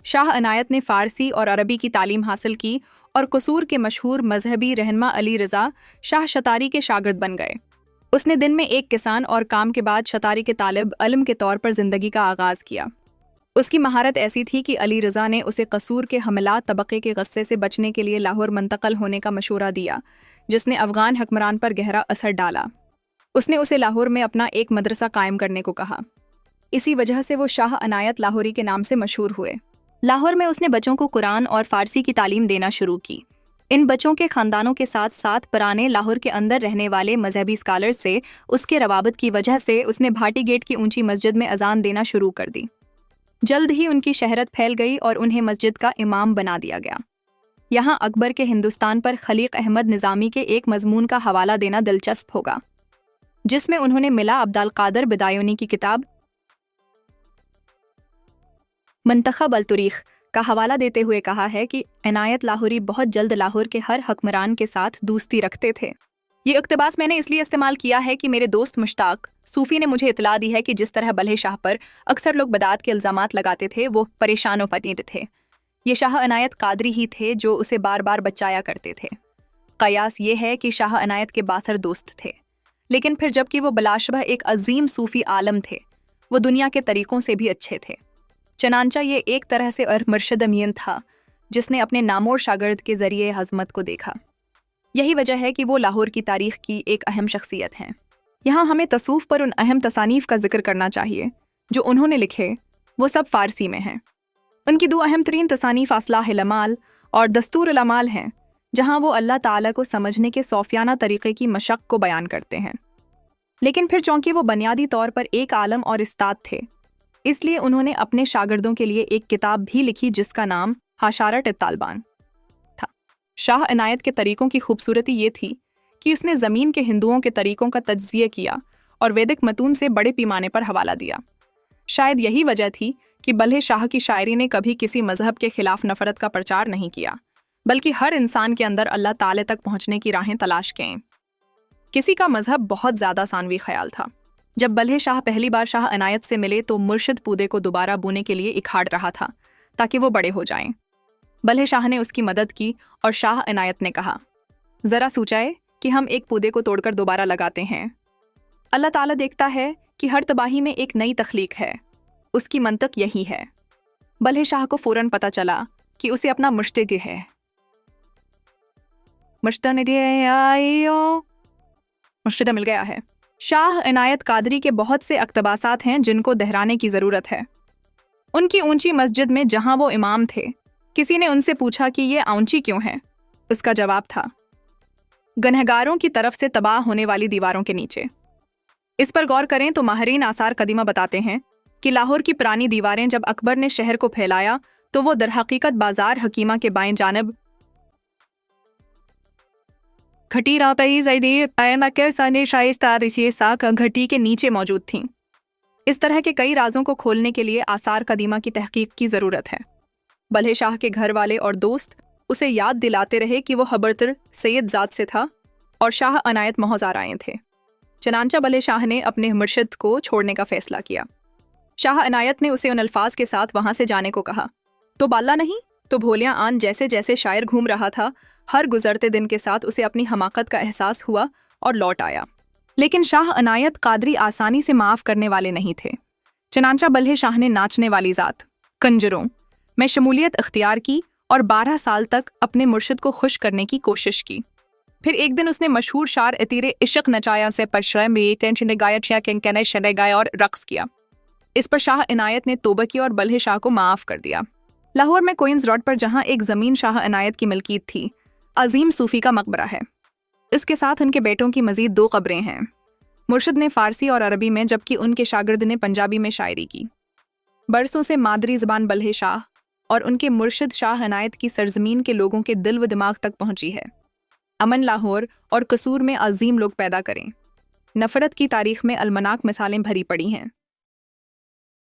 شاہ عنایت نے فارسی اور عربی کی تعلیم حاصل کی اور قصور کے مشہور مذہبی رہنما علی رضا شاہ شتاری کے شاگرد بن گئے۔ اس نے دن میں ایک کسان اور کام کے بعد شتاری کے طالب علم کے طور پر زندگی کا آغاز کیا۔ اس کی مہارت ایسی تھی کہ علی رضا نے اسے قصور کے حملات طبقے کے غصے سے بچنے کے لیے لاہور منتقل ہونے کا مشورہ دیا، جس نے افغان حکمران پر گہرا اثر ڈالا۔ اس نے اسے لاہور میں اپنا ایک مدرسہ قائم کرنے کو کہا۔ اسی وجہ سے وہ شاہ عنایت لاہوری کے نام سے مشہور ہوئے۔ لاہور میں اس نے بچوں کو قرآن اور فارسی کی تعلیم دینا شروع کی۔ ان بچوں کے خاندانوں کے ساتھ ساتھ پرانے لاہور کے اندر رہنے والے مذہبی اسکالر سے اس کے روابط کی وجہ سے اس نے بھاٹی گیٹ کی اونچی مسجد میں اذان دینا شروع کر دی۔ جلد ہی ان کی شہرت پھیل گئی اور انہیں مسجد کا امام بنا دیا گیا۔ یہاں اکبر کے ہندوستان پر خلیق احمد نظامی کے ایک مضمون کا حوالہ دینا دلچسپ ہوگا، جس میں انہوں نے ملا عبد القادر بدایونی کی کتاب منتخب التاریخ کا حوالہ دیتے ہوئے کہا ہے کہ عنایت لاہوری بہت جلد لاہور کے ہر حکمران کے ساتھ دوستی رکھتے تھے۔ یہ اقتباس میں نے اس لیے استعمال کیا ہے کہ میرے دوست مشتاق صوفی نے مجھے اطلاع دی ہے کہ جس طرح بلے شاہ پر اکثر لوگ بدعت کے الزامات لگاتے تھے، وہ پریشان و پتید تھے۔ یہ شاہ عنایت قادری ہی تھے جو اسے بار بار بچایا کرتے تھے۔ قیاس یہ ہے کہ شاہ عنایت کے باثر دوست تھے، لیکن پھر جب کہ وہ بلاشبہ ایک عظیم صوفی عالم تھے، وہ دنیا کے طریقوں سے بھی اچھے تھے۔ چنانچہ یہ ایک طرح سے مرشد امین تھا جس نے اپنے نامور شاگرد کے ذریعے عظمت کو دیکھا۔ یہی وجہ ہے کہ وہ لاہور کی تاریخ کی ایک اہم شخصیت ہیں۔ یہاں ہمیں تصوف پر ان اہم تصانیف کا ذکر کرنا چاہیے جو انہوں نے لکھے، وہ سب فارسی میں ہیں۔ ان کی دو اہم ترین تصانیف اصلاح الامال اور دستور الامال ہیں، جہاں وہ اللہ تعالیٰ کو سمجھنے کے صوفیانہ طریقے کی مشق کو بیان کرتے ہیں۔ لیکن پھر چونکہ وہ بنیادی طور پر ایک عالم اور استاد تھے، اس لیے انہوں نے اپنے شاگردوں کے لیے ایک کتاب بھی لکھی جس کا نام حاشارت الطالبان تھا۔ شاہ عنایت کے طریقوں کی خوبصورتی یہ تھی کہ اس نے زمین کے ہندوؤں کے طریقوں کا تجزیہ کیا اور ویدک متون سے بڑے پیمانے پر حوالہ دیا۔ شاید یہی وجہ تھی کہ بلے شاہ کی شاعری نے کبھی کسی مذہب کے خلاف نفرت کا پرچار نہیں کیا، بلکہ ہر انسان کے اندر اللہ تعالی تک پہنچنے کی راہیں تلاش کیں۔ کسی کا مذہب بہت زیادہ ثانوی خیال تھا۔ جب بلے شاہ پہلی بار شاہ عنایت سے ملے تو مرشد پودے کو دوبارہ بونے کے لیے اکھاڑ رہا تھا تاکہ وہ بڑے ہو جائیں۔ بلے شاہ نے اس کی مدد کی اور شاہ عنایت نے کہا، ذرا سوچائے کہ ہم ایک پودے کو توڑ کر دوبارہ لگاتے ہیں۔ اللہ تعالیٰ دیکھتا ہے کہ ہر تباہی میں ایک نئی تخلیق ہے، اس کی منطق یہی ہے۔ بلے شاہ کو فوراً پتہ چلا کہ اسے اپنا مشتق ہے۔ مشتدہ مل گیا ہے۔ شاہ عنایت قادری کے بہت سے اقتباسات ہیں جن کو دہرانے کی ضرورت ہے۔ ان کی اونچی مسجد میں جہاں وہ امام تھے، کسی نے ان سے پوچھا کہ یہ اونچی کیوں ہے؟ اس کا جواب تھا، گنہگاروں کی طرف سے تباہ ہونے والی دیواروں کے نیچے۔ اس پر غور کریں تو ماہرین آثار قدیمہ بتاتے ہیں کہ لاہور کی پرانی دیواریں جب اکبر نے شہر کو پھیلایا تو وہ درحقیقت بازار حکیمہ کے بائیں جانب گھٹی کے نیچے موجود تھیں۔ اس طرح کے کئی رازوں کو کھولنے کے لیے آثار قدیمہ کی تحقیق کی ضرورت ہے۔ بلے شاہ کے گھر والے اور دوست اسے یاد دلاتے رہے کہ وہ خبرتر سید ذات سے تھا اور شاہ عنایت محض آرائیں تھے۔ چنانچہ بلے شاہ نے اپنے مرشد کو چھوڑنے کا فیصلہ کیا۔ شاہ عنایت نے اسے ان الفاظ کے ساتھ وہاں سے جانے کو کہا، تو بالا نہیں تو بھولیاں آن جیسے جیسے شاعر گھوم رہا تھا، ہر گزرتے دن کے ساتھ اسے اپنی حماقت کا احساس ہوا اور لوٹ آیا۔ لیکن شاہ عنایت قادری آسانی سے معاف کرنے والے نہیں تھے۔ چنانچہ بلے شاہ نے ناچنے والی ذات کنجروں میں شمولیت اختیار کی اور 12 سال تک اپنے مرشد کو خوش کرنے کی کوشش کی۔ پھر ایک دن اس نے مشہور شعر اتیرے عشق نچایا سے پرشرے میں ٹینشن گایا چھیا کنکنے شنے گایا اور رقص کیا۔ اس پر شاہ عنایت نے توبہ کی اور بلے شاہ کو معاف کر دیا۔ لاہور میں کوئنز روڈ پر جہاں ایک زمین شاہ عنایت کی ملکیت تھی، عظیم صوفی کا مقبرہ ہے۔ اس کے ساتھ ان کے بیٹوں کی مزید 2 قبریں ہیں۔ مرشد نے فارسی اور عربی میں جبکہ ان کے شاگرد نے پنجابی میں شاعری کی۔ برسوں سے مادری زبان بلے شاہ اور ان کے مرشد شاہ عنایت کی سرزمین کے لوگوں کے دل و دماغ تک پہنچی ہے۔ امن لاہور اور قصور میں عظیم لوگ پیدا کریں۔ نفرت کی تاریخ میں المناک مثالیں بھری پڑی ہیں۔